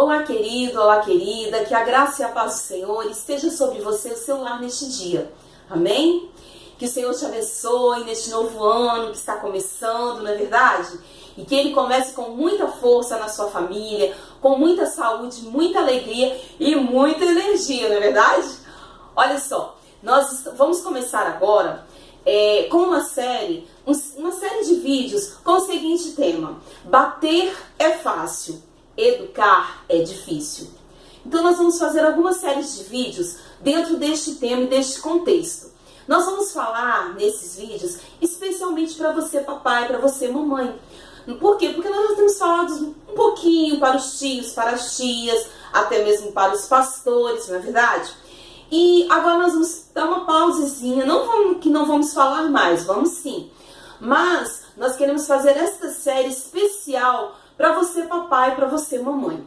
Olá querido, olá querida, que a graça e a paz do Senhor esteja sobre você e o seu lar neste dia. Amém? Que o Senhor te abençoe neste novo ano que está começando, não é verdade? E que ele comece com muita força na sua família, com muita saúde, muita alegria e muita energia, não é verdade? Olha só, nós vamos começar agora com uma série de vídeos com o seguinte tema: bater é fácil, educar é difícil. Então nós vamos fazer algumas séries de vídeos dentro deste tema e deste contexto. Nós vamos falar nesses vídeos especialmente para você papai, para você mamãe. Por quê? Porque nós já temos falado um pouquinho para os tios, para as tias, até mesmo para os pastores, não é verdade? E agora nós vamos dar uma pausezinha, que não vamos falar mais, vamos sim. Mas nós queremos fazer esta série especial para você papai, para você mamãe.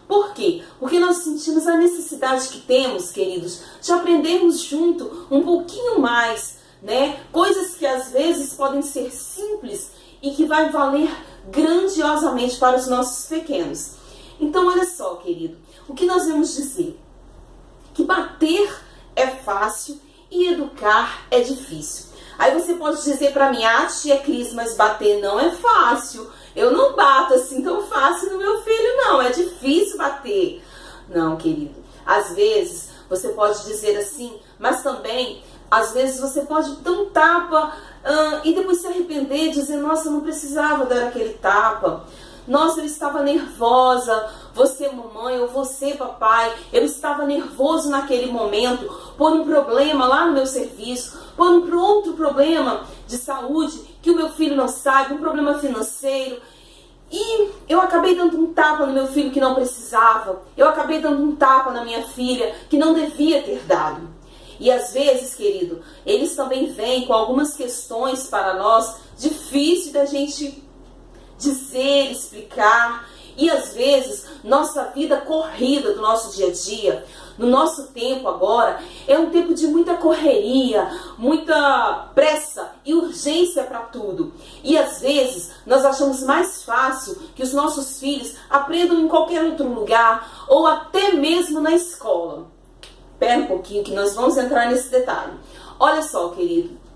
Por quê? Porque nós sentimos a necessidade que temos, queridos, de aprendermos junto um pouquinho mais, né? Coisas que às vezes podem ser simples e que vai valer grandiosamente para os nossos pequenos. Então olha só, querido, o que nós vamos dizer? Que bater é fácil e educar é difícil. Aí você pode dizer para mim: ah, tia Cris, mas bater não é fácil. Eu não bato assim tão fácil no meu filho, não. É difícil bater. Não, querido. Às vezes você pode dizer assim, mas também, às vezes você pode dar um tapa e depois se arrepender e dizer: nossa, eu não precisava dar aquele tapa. Nossa, eu estava nervosa, você mamãe ou você papai, eu estava nervoso naquele momento por um problema lá no meu serviço, por um outro problema de saúde que o meu filho não sabe, um problema financeiro. E eu acabei dando um tapa no meu filho que não precisava, eu acabei dando um tapa na minha filha que não devia ter dado. E às vezes, querido, eles também vêm com algumas questões para nós, difícil da gente dizer, explicar. E às vezes, nossa vida corrida do nosso dia a dia, no nosso tempo agora, é um tempo de muita correria, muita pressa e urgência para tudo. E às vezes, nós achamos mais fácil que os nossos filhos aprendam em qualquer outro lugar, ou até mesmo na escola. Espera um pouquinho que nós vamos entrar nesse detalhe. Olha só, querido.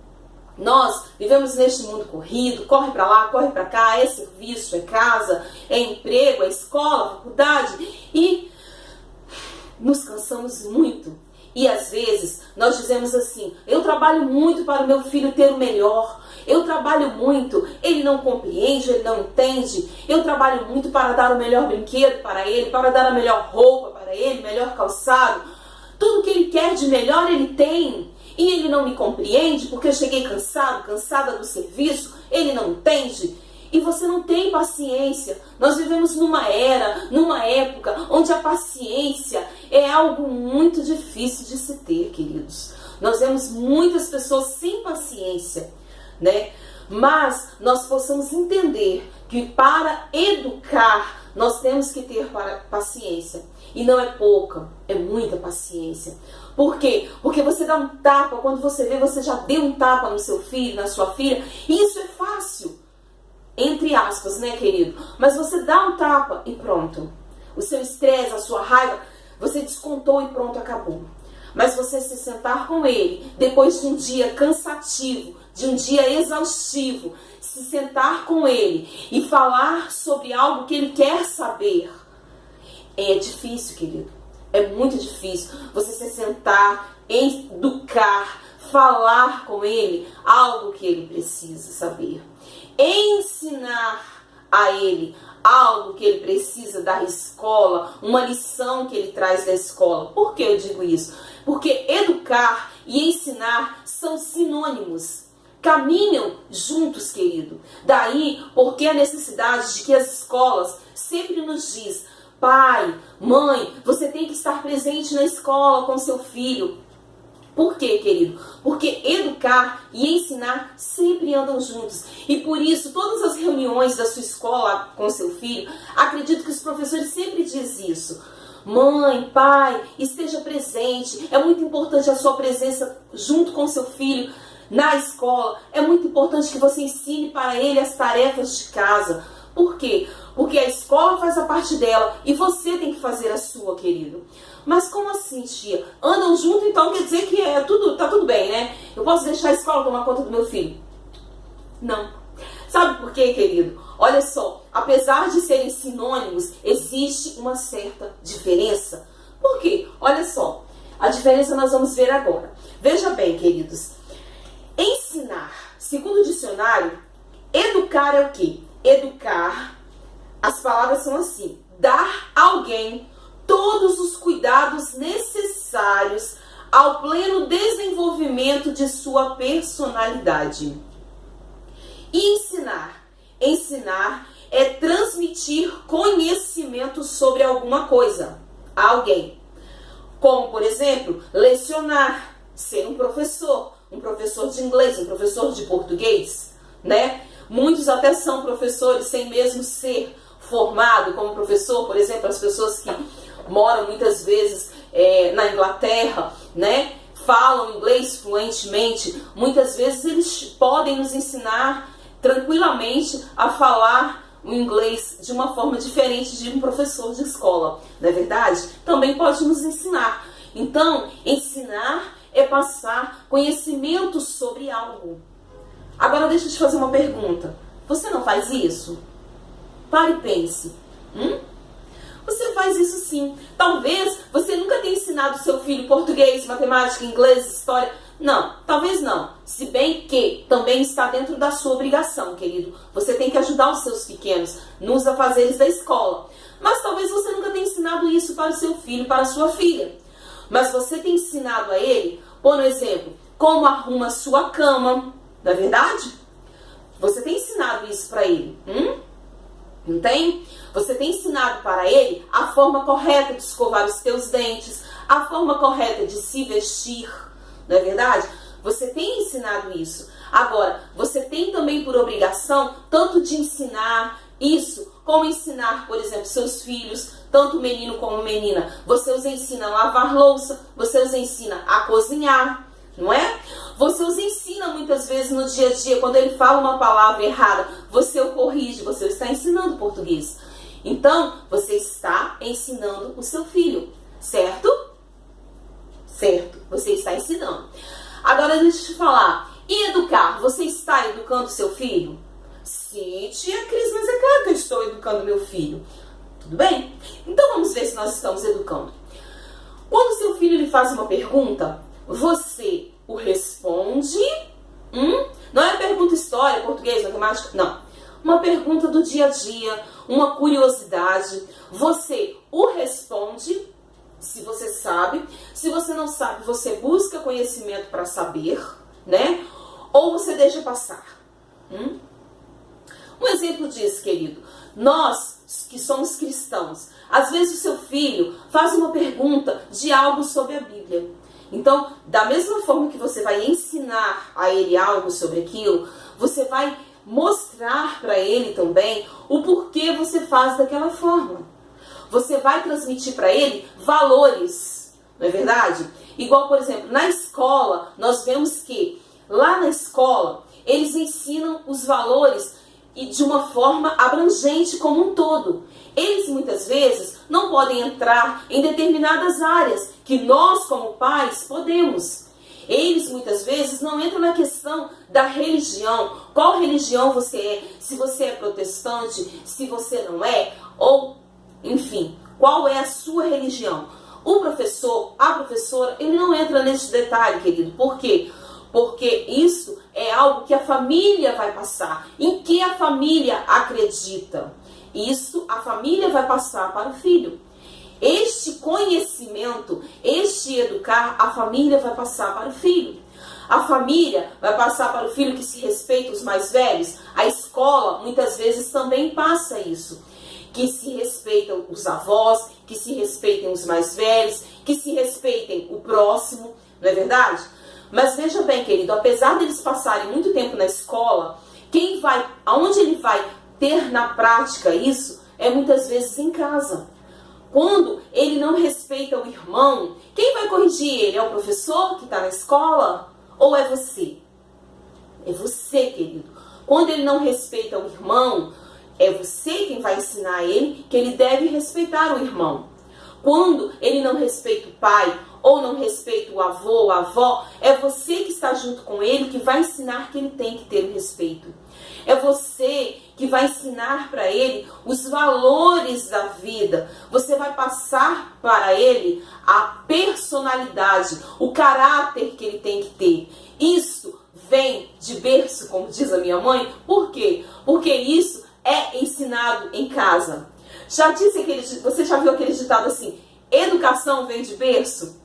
Nós vivemos neste mundo corrido, corre para lá, corre para cá, é serviço, é casa, é emprego, é escola, faculdade, e nos cansamos muito. E às vezes nós dizemos assim: eu trabalho muito para o meu filho ter o melhor, eu trabalho muito, ele não compreende, ele não entende, eu trabalho muito para dar o melhor brinquedo para ele, para dar a melhor roupa para ele, melhor calçado, tudo que ele quer de melhor ele tem. E ele não me compreende porque eu cheguei cansada do serviço, ele não entende. E você não tem paciência. Nós vivemos numa época onde a paciência é algo muito difícil de se ter, queridos. Nós vemos muitas pessoas sem paciência, né? Mas nós possamos entender que para educar nós temos que ter paciência. E não é pouca, é muita paciência. Por quê? Porque você dá um tapa, quando você vê, você já deu um tapa no seu filho, na sua filha. E isso é fácil, entre aspas, né, querido? Mas você dá um tapa e pronto. O seu estresse, a sua raiva, você descontou e pronto, acabou. Mas você se sentar com ele, depois de um dia cansativo, de um dia exaustivo, se sentar com ele e falar sobre algo que ele quer saber, é difícil, querido. É muito difícil você se sentar, educar, falar com ele algo que ele precisa saber. Ensinar a ele algo que ele precisa da escola, uma lição que ele traz da escola. Por que eu digo isso? Porque educar e ensinar são sinônimos. Caminham juntos, querido. Daí porque a necessidade de que as escolas sempre nos diz: pai, mãe, você tem que estar presente na escola com seu filho. Por quê, querido? Porque educar e ensinar sempre andam juntos. E por isso, todas as reuniões da sua escola com seu filho, acredito que os professores sempre dizem isso. Mãe, pai, esteja presente. É muito importante a sua presença junto com seu filho na escola. É muito importante que você ensine para ele as tarefas de casa. Por quê? Porque a escola faz a parte dela e você tem que fazer a sua, querido. Mas como assim, tia? Andam junto, então quer dizer que tá tudo bem, né? Eu posso deixar a escola tomar conta do meu filho? Não. Sabe por quê, querido? Olha só, apesar de serem sinônimos, existe uma certa diferença. Por quê? Olha só, a diferença nós vamos ver agora. Veja bem, queridos. Ensinar, segundo o dicionário, educar é o quê? Educar, as palavras são assim: dar a alguém todos os cuidados necessários ao pleno desenvolvimento de sua personalidade. E ensinar. Ensinar é transmitir conhecimento sobre alguma coisa a alguém. Como, por exemplo, lecionar, ser um professor de inglês, um professor de português, né? Muitos até são professores sem mesmo ser formado como professor, por exemplo, as pessoas que moram muitas vezes na Inglaterra, né? Falam inglês fluentemente, muitas vezes eles podem nos ensinar tranquilamente a falar o inglês de uma forma diferente de um professor de escola, não é verdade? Também pode nos ensinar. Então, ensinar é passar conhecimento sobre algo. Agora deixa eu te fazer uma pergunta. Você não faz isso? Pare e pense. Você faz isso sim. Talvez você nunca tenha ensinado seu filho português, matemática, inglês, história. Não, talvez não. Se bem que também está dentro da sua obrigação, querido. Você tem que ajudar os seus pequenos nos afazeres da escola. Mas talvez você nunca tenha ensinado isso para o seu filho, para a sua filha. Mas você tem ensinado a ele, por exemplo, como arruma a sua cama. Não é verdade? Você tem ensinado isso para ele. Não tem? Você tem ensinado para ele a forma correta de escovar os teus dentes, a forma correta de se vestir. Não é verdade? Você tem ensinado isso. Agora, você tem também por obrigação tanto de ensinar isso, como ensinar, por exemplo, seus filhos, tanto menino como menina. Você os ensina a lavar louça, você os ensina a cozinhar, não é? Você os ensina muitas vezes no dia a dia, quando ele fala uma palavra errada, você o corrige, você está ensinando português. Então, você está ensinando o seu filho, certo? Certo, você está ensinando. Agora deixa eu te falar, e educar? Você está educando seu filho? Sim, tia Cris, mas é claro que eu estou educando meu filho. Tudo bem? Então vamos ver se nós estamos educando. Quando seu filho lhe faz uma pergunta, você o responde. Não é pergunta história, português, matemática, não. Uma pergunta do dia a dia, uma curiosidade. Você o responde, se você sabe. Se você não sabe, você busca conhecimento para saber, né? Ou você deixa passar. Um exemplo disso, querido. Nós que somos cristãos, às vezes o seu filho faz uma pergunta de algo sobre a Bíblia. Então, da mesma forma que você vai ensinar a ele algo sobre aquilo, você vai mostrar para ele também o porquê você faz daquela forma. Você vai transmitir para ele valores, não é verdade? Igual, por exemplo, na escola, nós vemos que lá na escola, eles ensinam os valores e de uma forma abrangente como um todo. Eles muitas vezes não podem entrar em determinadas áreas que nós como pais podemos. Eles muitas vezes não entram na questão da religião. Qual religião você é? Se você é protestante, se você não é, ou enfim, qual é a sua religião? O professor, a professora, ele não entra nesse detalhe, querido. Por quê? Porque isso é algo que a família vai passar, em que a família acredita. Isso a família vai passar para o filho. Este conhecimento, este educar, a família vai passar para o filho. A família vai passar para o filho que se respeita os mais velhos. A escola muitas vezes também passa isso. Que se respeitam os avós, que se respeitem os mais velhos, que se respeitem o próximo, não é verdade? Mas veja bem, querido, apesar deles passarem muito tempo na escola, aonde ele vai ter na prática isso é muitas vezes em casa. Quando ele não respeita o irmão, quem vai corrigir ele? É o professor que está na escola? Ou é você? É você, querido. Quando ele não respeita o irmão, É você quem vai ensinar a ele que ele deve respeitar o irmão. Quando ele não respeita o pai ou não respeita o avô ou a avó, é você que está junto com ele que vai ensinar que ele tem que ter o respeito. É você que vai ensinar para ele os valores da vida. Você vai passar para ele a personalidade, o caráter que ele tem que ter. Isso vem de berço, como diz a minha mãe. Por quê? Porque isso é ensinado em casa. Você já viu aquele ditado assim, educação vem de berço?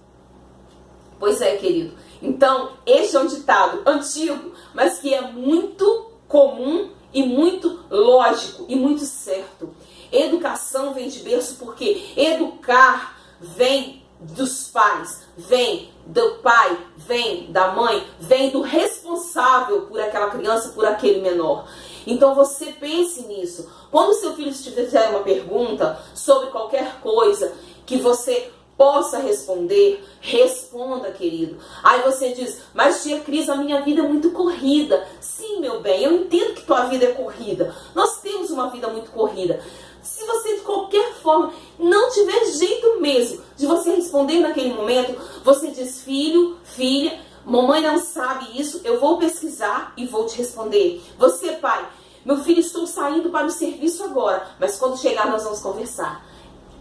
Pois é, querido. Então, este é um ditado antigo, mas que é muito comum e muito lógico e muito certo. Educação vem de berço porque educar vem dos pais, vem do pai, vem da mãe, vem do responsável por aquela criança, por aquele menor. Então você pense nisso. Quando seu filho te fizer uma pergunta sobre qualquer coisa que você possa responder, responda, querido. Aí você diz, mas tia Cris, a minha vida é muito corrida. Sim, meu bem, eu entendo que tua vida é corrida. Nós temos uma vida muito corrida. Se você de qualquer forma não tiver jeito mesmo de você responder naquele momento, você diz, filho, filha, mamãe não sabe isso, eu vou pesquisar e vou te responder. Você, pai, meu filho, estou saindo para o serviço agora, mas quando chegar nós vamos conversar.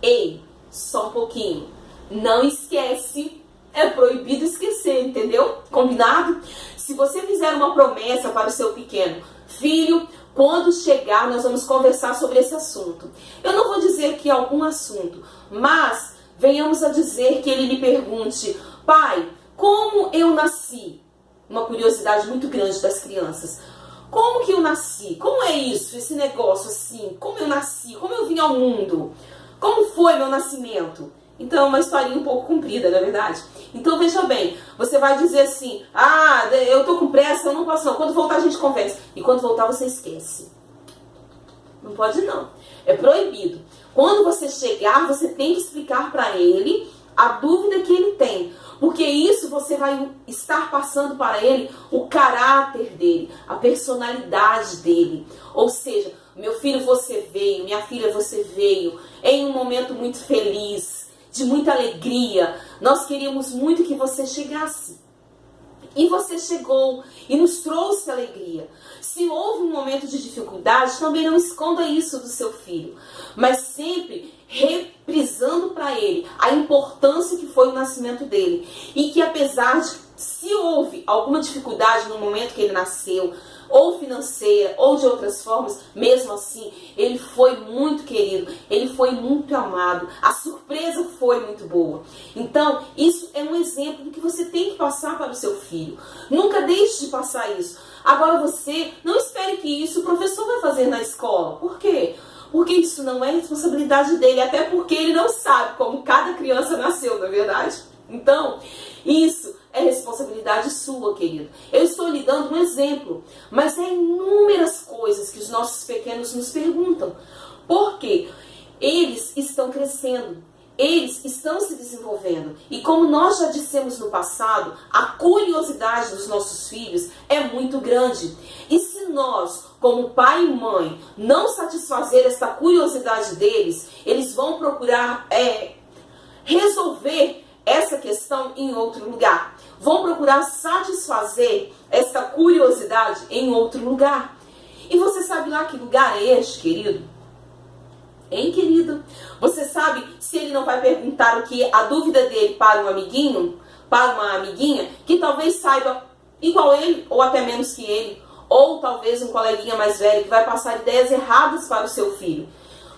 Ei, só um pouquinho. Não esquece, é proibido esquecer, entendeu? Combinado? Se você fizer uma promessa para o seu pequeno, filho, quando chegar nós vamos conversar sobre esse assunto. Eu não vou dizer que é algum assunto, mas venhamos a dizer que ele lhe pergunte, pai, como eu nasci? Uma curiosidade muito grande das crianças. Como que eu nasci? Como é isso, esse negócio assim? Como eu nasci? Como eu vim ao mundo? Como foi meu nascimento? Então é uma historinha um pouco comprida, não é verdade? Então veja bem, você vai dizer assim, eu tô com pressa, eu não posso não, quando voltar a gente conversa. E quando voltar você esquece. Não pode não, é proibido. Quando você chegar, você tem que explicar para ele a dúvida que ele tem. Porque isso você vai estar passando para ele o caráter dele, a personalidade dele. Ou seja, meu filho, você veio, minha filha, você veio em um momento muito feliz, de muita alegria. Nós queríamos muito que você chegasse. E você chegou e nos trouxe alegria. Se houve um momento de dificuldade, também não esconda isso do seu filho. Mas sempre reprisando para ele a importância que foi o nascimento dele. E que apesar de, se houve alguma dificuldade no momento que ele nasceu, ou financeira, ou de outras formas, mesmo assim, ele foi muito querido, ele foi muito amado, a surpresa foi muito boa. Então, isso é um exemplo do que você tem que passar para o seu filho. Nunca deixe de passar isso. Agora você, não espere que isso o professor vai fazer na escola. Por quê? Porque isso não é responsabilidade dele, até porque ele não sabe como cada criança nasceu, não é verdade? Então, isso é responsabilidade sua, querido. Eu estou lhe dando um exemplo, mas é inúmeras coisas que os nossos pequenos nos perguntam. Por quê? Eles estão crescendo, eles estão se desenvolvendo. E como nós já dissemos no passado, a curiosidade dos nossos filhos é muito grande. E se nós, como pai e mãe, não satisfazer essa curiosidade deles, eles vão procurar resolver essa questão em outro lugar. Vão procurar satisfazer essa curiosidade em outro lugar. E você sabe lá que lugar é este, querido? Hein, querido? Você sabe se ele não vai perguntar o que a dúvida dele para um amiguinho, para uma amiguinha, que talvez saiba igual ele, ou até menos que ele, ou talvez um coleguinha mais velho que vai passar ideias erradas para o seu filho.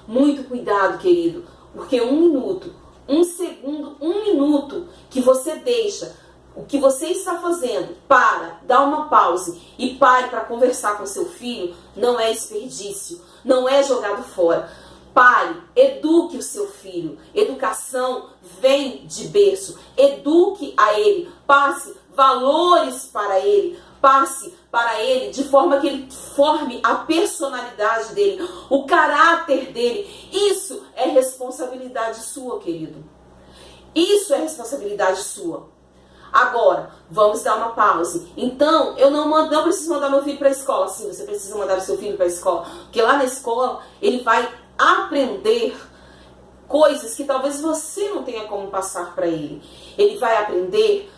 Muito cuidado, querido, porque um minuto, um segundo, um minuto que você deixa o que você está fazendo para dar uma pausa e pare para conversar com seu filho, não é desperdício, não é jogado fora. Pare, eduque o seu filho. Educação vem de berço. Eduque a ele, passe valores para ele, passe para ele de forma que ele forme a personalidade dele, o caráter dele. Isso é responsabilidade sua, querido. Isso é responsabilidade sua. Agora, vamos dar uma pausa. Então, eu não preciso mandar meu filho para a escola. Sim, você precisa mandar o seu filho para a escola. Porque lá na escola, ele vai aprender coisas que talvez você não tenha como passar para ele. Ele vai aprender,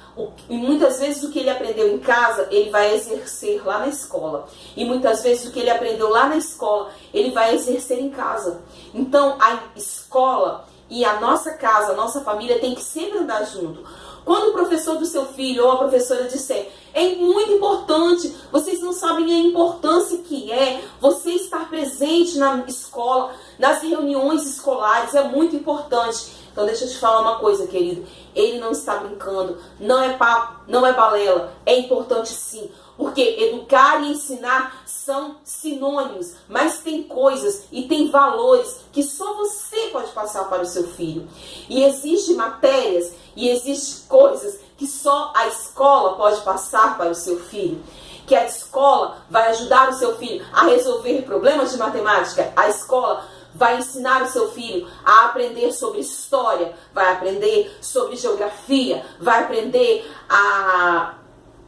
e muitas vezes o que ele aprendeu em casa, ele vai exercer lá na escola. E muitas vezes o que ele aprendeu lá na escola, ele vai exercer em casa. Então, a escola e a nossa casa, a nossa família tem que sempre andar junto. Quando o professor do seu filho ou a professora disser, é muito importante, vocês não sabem a importância que é você estar presente na escola, nas reuniões escolares, é muito importante. Então deixa eu te falar uma coisa, querido, ele não está brincando, não é papo, não é balela, é importante sim. Porque educar e ensinar são sinônimos, mas tem coisas e tem valores que só você pode passar para o seu filho. E existem matérias e existem coisas que só a escola pode passar para o seu filho. Que a escola vai ajudar o seu filho a resolver problemas de matemática. A escola vai ensinar o seu filho a aprender sobre história, vai aprender sobre geografia, vai aprender a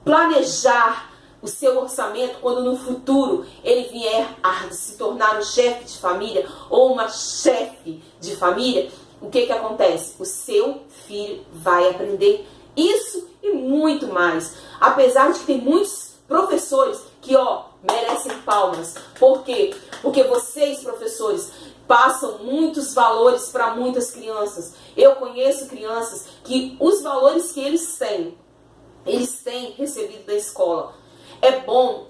planejar o seu orçamento quando no futuro ele vier a se tornar um chefe de família ou uma chefe de família. O que acontece? O seu filho vai aprender isso e muito mais. Apesar de que tem muitos professores que, merecem palmas. Por quê? Porque vocês, professores, passam muitos valores para muitas crianças. Eu conheço crianças que os valores que eles têm recebido da escola. É bom,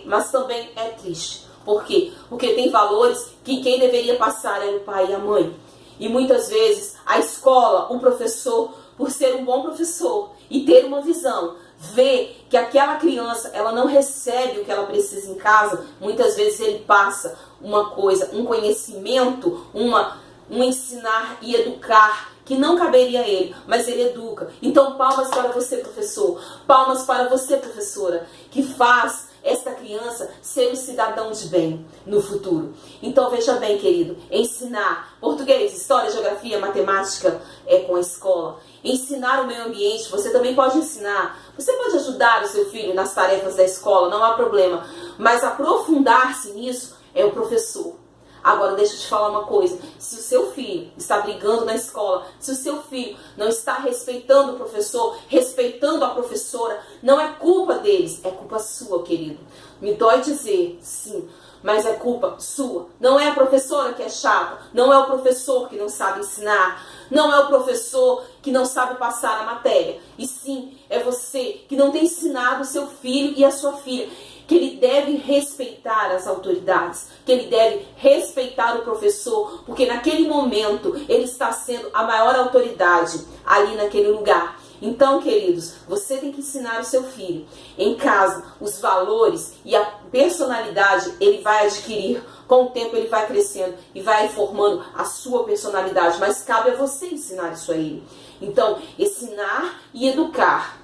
mas também é triste. Por quê? Porque tem valores que quem deveria passar é o pai e a mãe. E muitas vezes a escola, o professor, por ser um bom professor e ter uma visão, vê que aquela criança, ela não recebe o que ela precisa em casa, muitas vezes ele passa uma coisa, um conhecimento, um ensinar e educar que não caberia a ele, mas ele educa. Então palmas para você, professor, palmas para você, professora, que faz esta criança ser um cidadão de bem no futuro. Então veja bem, querido, ensinar português, história, geografia, matemática é com a escola. Ensinar o meio ambiente, você também pode ensinar. Você pode ajudar o seu filho nas tarefas da escola, não há problema. Mas aprofundar-se nisso é o professor. Agora, deixa eu te falar uma coisa. Se o seu filho está brigando na escola, se o seu filho não está respeitando o professor, respeitando a professora, não é culpa deles, é culpa sua, querido. Me dói dizer, sim, mas é culpa sua. Não é a professora que é chata, não é o professor que não sabe ensinar, não é o professor que não sabe passar a matéria. E sim, é você que não tem ensinado o seu filho e a sua filha que ele deve respeitar as autoridades, que ele deve respeitar o professor, porque naquele momento ele está sendo a maior autoridade ali naquele lugar. Então, queridos, você tem que ensinar o seu filho em casa os valores e a personalidade ele vai adquirir. Com o tempo ele vai crescendo e vai formando a sua personalidade, mas cabe a você ensinar isso a ele. Então, ensinar e educar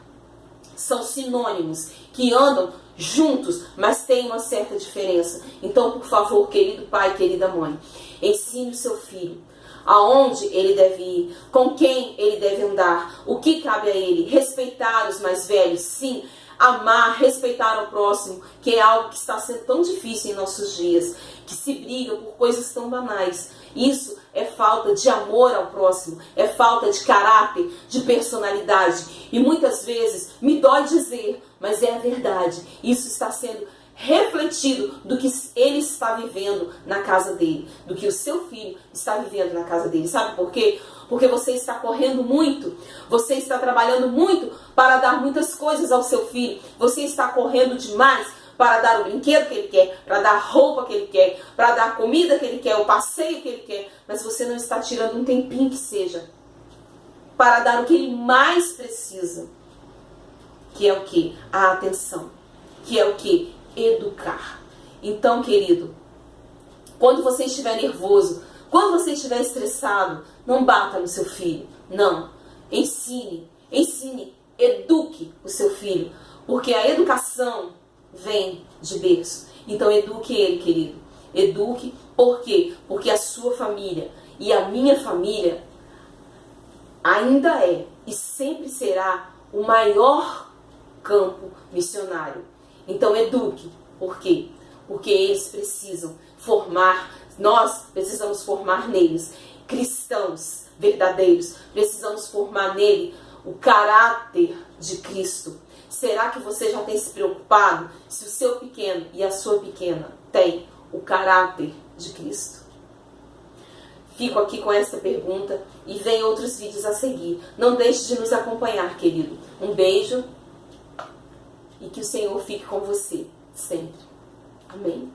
são sinônimos que andam juntos, mas tem uma certa diferença. Então, por favor, querido pai, querida mãe, ensine o seu filho aonde ele deve ir, com quem ele deve andar, o que cabe a ele, respeitar os mais velhos, sim, amar, respeitar o próximo, que é algo que está sendo tão difícil em nossos dias, que se briga por coisas tão banais. Isso é falta de amor ao próximo, é falta de caráter, de personalidade. E muitas vezes, me dói dizer, mas é a verdade, isso está sendo refletido do que ele está vivendo na casa dele, do que o seu filho está vivendo na casa dele. Sabe por quê? Porque você está correndo muito, você está trabalhando muito para dar muitas coisas ao seu filho, você está correndo demais para dar o brinquedo que ele quer, para dar a roupa que ele quer, para dar a comida que ele quer, o passeio que ele quer, mas você não está tirando um tempinho que seja para dar o que ele mais precisa, que é o que? A atenção, que é o que? Educar. Então, querido, quando você estiver nervoso, quando você estiver estressado, não bata no seu filho, não. Ensine, eduque o seu filho, porque a educação vem de berço. Então eduque ele, querido. Eduque, por quê? Porque a sua família e a minha família ainda é e sempre será o maior campo missionário. Então eduque. Por quê? Porque eles precisam formar, nós precisamos formar neles cristãos verdadeiros. Precisamos formar nele o caráter de Cristo. Será que você já tem se preocupado se o seu pequeno e a sua pequena tem o caráter de Cristo? Fico aqui com essa pergunta e vem outros vídeos a seguir. Não deixe de nos acompanhar, querido. Um beijo e que o Senhor fique com você sempre. Amém?